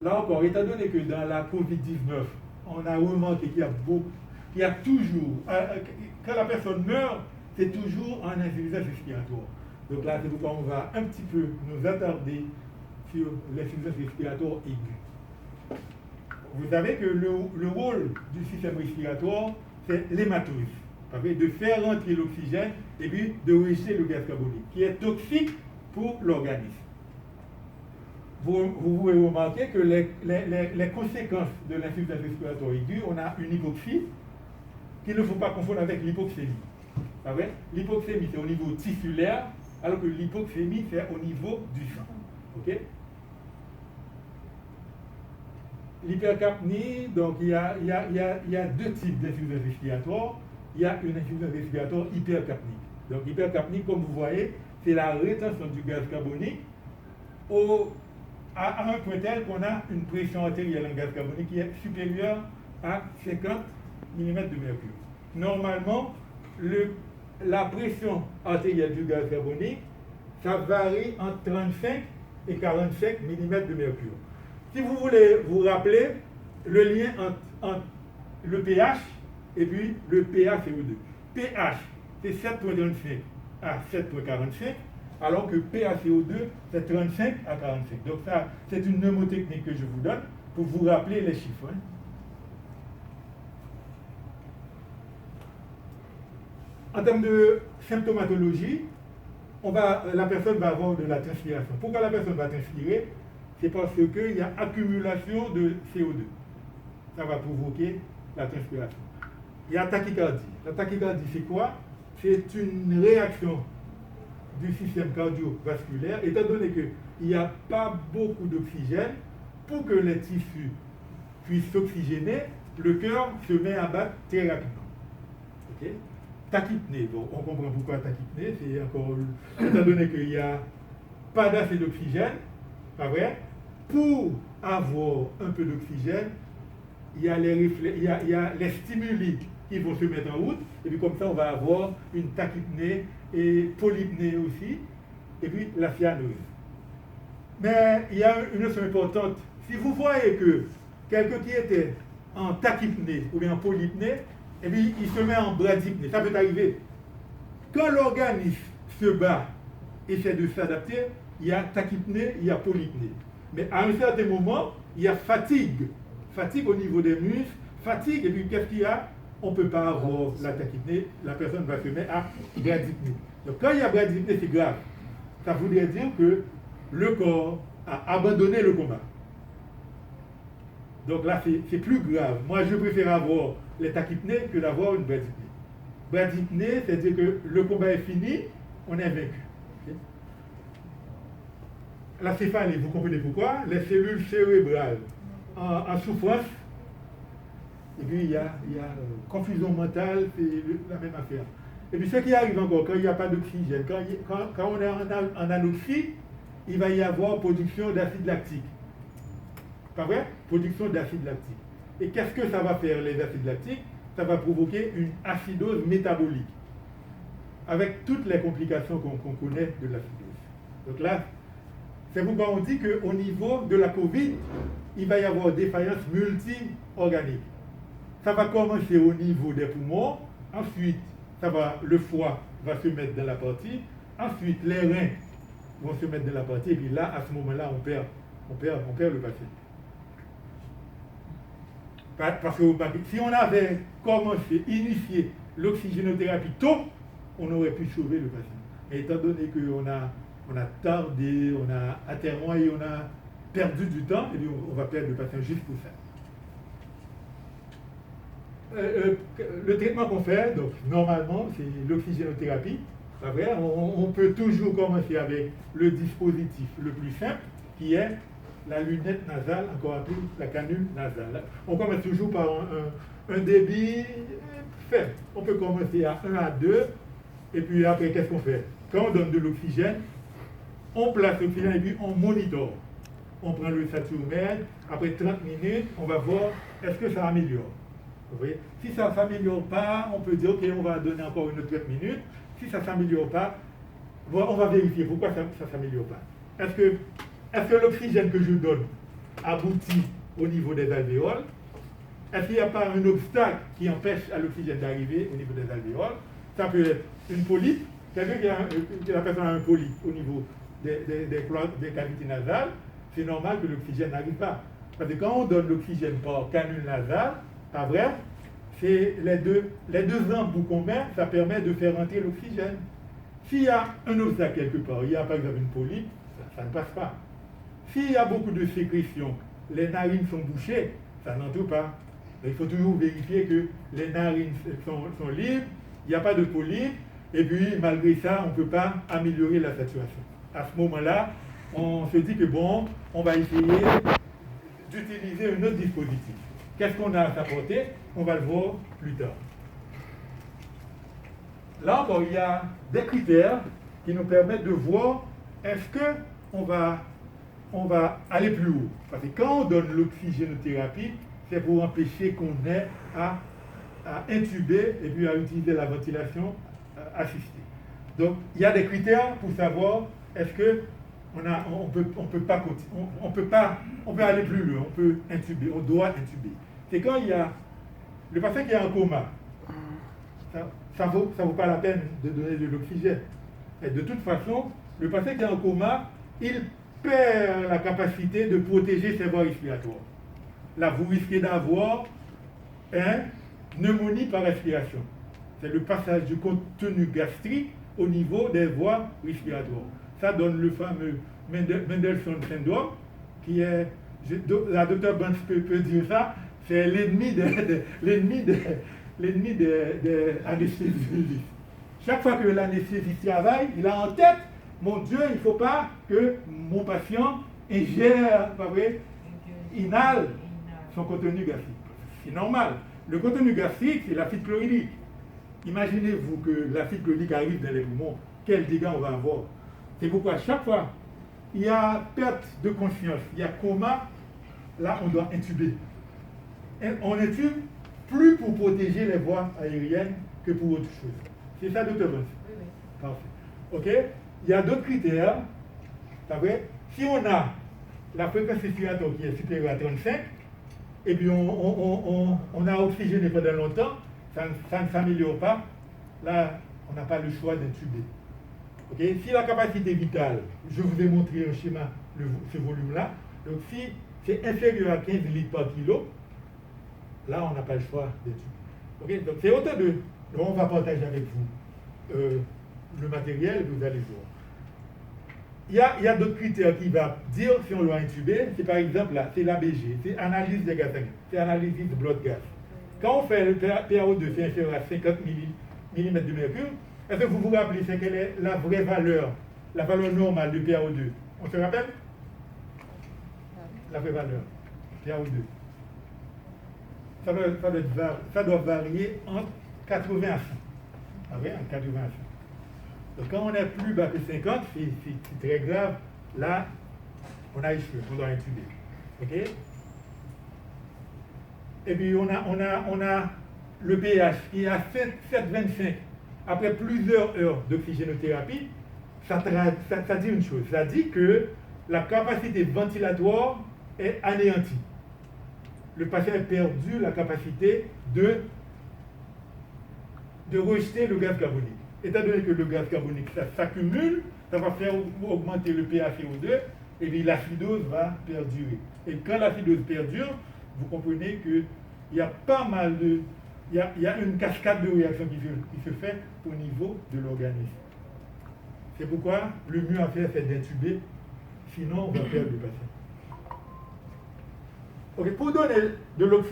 Là encore, étant donné que dans la COVID-19, on a remarqué qu'il y a toujours, quand la personne meurt, c'est toujours en insuffisance respiratoire. Donc là, c'est pourquoi on va un petit peu nous attarder sur l'insuffisance respiratoire aiguë. Vous savez que le rôle du système respiratoire, c'est l'hématose, de faire rentrer l'oxygène et puis de rejeter le gaz carbonique, qui est toxique pour l'organisme. Vous pouvez remarquer que les conséquences de l'insuffisance respiratoire aiguë, on a une hypoxie qu'il ne faut pas confondre avec l'hypoxémie. L'hypoxémie, c'est au niveau tissulaire, alors que l'hypoxémie, c'est au niveau du sang. Okay? L'hypercapnie, donc il y a deux types d'insuffisance respiratoire. Il y a une insuffisance respiratoire hypercapnique. Donc hypercapnie, comme vous voyez, c'est la rétention du gaz carbonique à un point tel qu'on a une pression artérielle en gaz carbonique qui est supérieure à 50 mm de mercure. Normalement, la pression artérielle du gaz carbonique, ça varie entre 35 et 45 mm de mercure. Si vous voulez vous rappeler le lien entre le pH et puis le PaCO2. pH, c'est 7,35 à 7,45, alors que PaCO2, c'est 35 à 45. Donc ça, c'est une mnémotechnique que je vous donne pour vous rappeler les chiffres. En termes de symptomatologie, la personne va avoir de la transpiration. Pourquoi la personne va transpirer? C'est parce qu'il y a accumulation de CO2. Ça va provoquer la transpiration. Il y a tachycardie. La tachycardie, c'est quoi? C'est une réaction du système cardiovasculaire, étant donné qu'il n'y a pas beaucoup d'oxygène, pour que les tissus puissent s'oxygéner, le cœur se met à battre très rapidement. Okay? Tachypnée, bon, on comprend pourquoi tachypnée, c'est encore, étant donné qu'il n'y a pas d'assez d'oxygène, pas vrai? Pour avoir un peu d'oxygène, il y a les stimuli qui vont se mettre en route, et puis comme ça on va avoir une tachypnée et polypnée aussi, et puis la cyanose. Mais il y a une notion importante. Si vous voyez que quelqu'un qui était en tachypnée ou bien en polypnée, et puis il se met en bradypnée, ça peut arriver. Quand l'organisme se bat et essaie de s'adapter, il y a tachypnée, il y a polypnée. Mais à un certain moment, il y a fatigue. Fatigue au niveau des muscles, fatigue, et puis qu'est-ce qu'il y a? On ne peut pas avoir la tachypnée, la personne va se mettre à bradypnée. Donc quand il y a bradypnée, c'est grave. Ça voudrait dire que le corps a abandonné le combat. Donc là, c'est plus grave. Moi, je préfère avoir les tachypnées que d'avoir une bradypnée. Bradypnée, c'est-à-dire que le combat est fini, on est vaincu. Okay? La céphalie, vous comprenez pourquoi? Les cellules cérébrales en souffrance, et puis il y a confusion mentale, c'est la même affaire. Et puis ce qui arrive encore, quand il n'y a pas d'oxygène, quand on est en anoxie, il va y avoir production d'acide lactique. Pas vrai? Production d'acide lactique. Et qu'est-ce que ça va faire, les acides lactiques? Ça va provoquer une acidose métabolique, avec toutes les complications qu'on connaît de l'acidose. Donc là, c'est pourquoi on dit qu'au niveau de la COVID, il va y avoir défaillance multi-organique. Ça va commencer au niveau des poumons, ensuite le foie va se mettre dans la partie, ensuite les reins vont se mettre dans la partie, et puis là, à ce moment-là, on perd le patient. Parce que si on avait commencé, initié l'oxygénothérapie tôt, on aurait pu sauver le patient. Mais étant donné qu'on a tardé, on a atermoyé, on a perdu du temps, et puis on va perdre le patient juste pour ça. Le traitement qu'on fait, donc normalement, c'est l'oxygénothérapie. On peut toujours commencer avec le dispositif le plus simple, qui est la lunette nasale, encore appelée la canule nasale. On commence toujours par un débit faible. On peut commencer à 1 à 2, et puis après, qu'est-ce qu'on fait? Quand on donne de l'oxygène, on place l'oxygène et puis on monitore. On prend le saturomètre, après 30 minutes, on va voir est-ce que ça améliore. Vous voyez? Si ça ne s'améliore pas, on peut dire ok, on va donner encore une autre 30 minutes. Si ça ne s'améliore pas, on va vérifier pourquoi ça ne s'améliore pas. Est-ce que l'oxygène que je donne aboutit au niveau des alvéoles. Est-ce qu'il n'y a pas un obstacle qui empêche à l'oxygène d'arriver au niveau des alvéoles? Ça peut être une polype, quelqu'un la personne a un polype au niveau des cavités nasales, c'est normal que l'oxygène n'arrive pas. Parce que quand on donne l'oxygène par canule nasale, pas vrai, c'est les deux embouts qu'on met, ça permet de faire entrer l'oxygène. S'il y a un obstacle quelque part, il y a par exemple une polype, ça ne passe pas. S'il y a beaucoup de sécrétions, les narines sont bouchées, ça n'entre pas. Il faut toujours vérifier que les narines sont libres, il n'y a pas de polype, et puis malgré ça, on ne peut pas améliorer la saturation. À ce moment-là, on se dit que bon, on va essayer d'utiliser un autre dispositif. Qu'est-ce qu'on a à s'apporter? On va le voir plus tard. Là encore, il y a des critères qui nous permettent de voir est-ce qu'on va aller plus haut. Parce que quand on donne l'oxygénothérapie, c'est pour empêcher qu'on ait à intuber et puis à utiliser la ventilation assistée. Donc, il y a des critères pour savoir est-ce que on peut aller plus loin, on peut intuber, on doit intuber. C'est quand il y a le patient qui est en coma, ça vaut pas la peine de donner de l'oxygène. Et de toute façon, le patient qui est en coma, il perd la capacité de protéger ses voies respiratoires. Là, vous risquez d'avoir une pneumonie par respiration. C'est le passage du contenu gastrique au niveau des voies respiratoires. Ça donne le fameux Mendelssohn syndrome, qui est, la docteur Burns peut dire ça, c'est l'ennemi des anesthésistes. Chaque fois que l'anesthésiste travaille, il a en tête, mon Dieu, il ne faut pas que mon patient ingère, pas vrai, inhale son contenu gastrique. C'est normal. Le contenu gastrique, c'est l'acide chlorhydrique. Imaginez-vous que l'acide chlorhydrique arrive dans les poumons, quels dégâts on va avoir. C'est pourquoi chaque fois, il y a perte de conscience, il y a coma, là on doit intuber. Et on intube plus pour protéger les voies aériennes que pour autre chose. C'est ça, docteur Burns? Oui, oui. Parfait. OK? Il y a d'autres critères. Si on a la fréquence respiratoire qui est supérieure à 35, et puis on a oxygéné pendant longtemps, ça ne s'améliore pas, là, on n'a pas le choix d'intuber. Okay? Si la capacité vitale, je vous ai montré un schéma, ce volume-là, donc si c'est inférieur à 15 litres par kilo, là, on n'a pas le choix d'intuber. Okay? Donc c'est autant de... Donc on va partager avec vous le matériel, vous allez voir. Il y a d'autres critères qui vont dire si on doit intuber. C'est par exemple là, c'est l'ABG, c'est analyse des gaz sanguins, c'est analyse de blood gas. Quand on fait le PaO2, c'est inférieur à 50 mm de mercure, est-ce que vous vous rappelez c'est quelle est la vraie valeur, la valeur normale de PaO2? On se rappelle? La vraie valeur, PaO2. Ça doit varier entre 80 à 100. Ah oui, entre 80 à 100. Donc quand on est plus bas que 50, c'est très grave. Là, on a échoué, on doit intuber. OK? Et puis on a le pH qui est à 7,25. Après plusieurs heures d'oxygénothérapie, ça dit une chose. Ça dit que la capacité ventilatoire est anéantie. Le patient a perdu la capacité de rejeter le gaz carbonique. Étant donné que le gaz carbonique, ça s'accumule, ça va faire augmenter le PaCO2, et puis l'acidose va perdurer. Et quand l'acidose perdure, vous comprenez qu'il y a pas mal de... Il y a une cascade de réactions qui se fait au niveau de l'organisme. C'est pourquoi le mieux à faire, c'est d'intuber, sinon on va perdre le patient. Okay, pour donner de l'oxygène,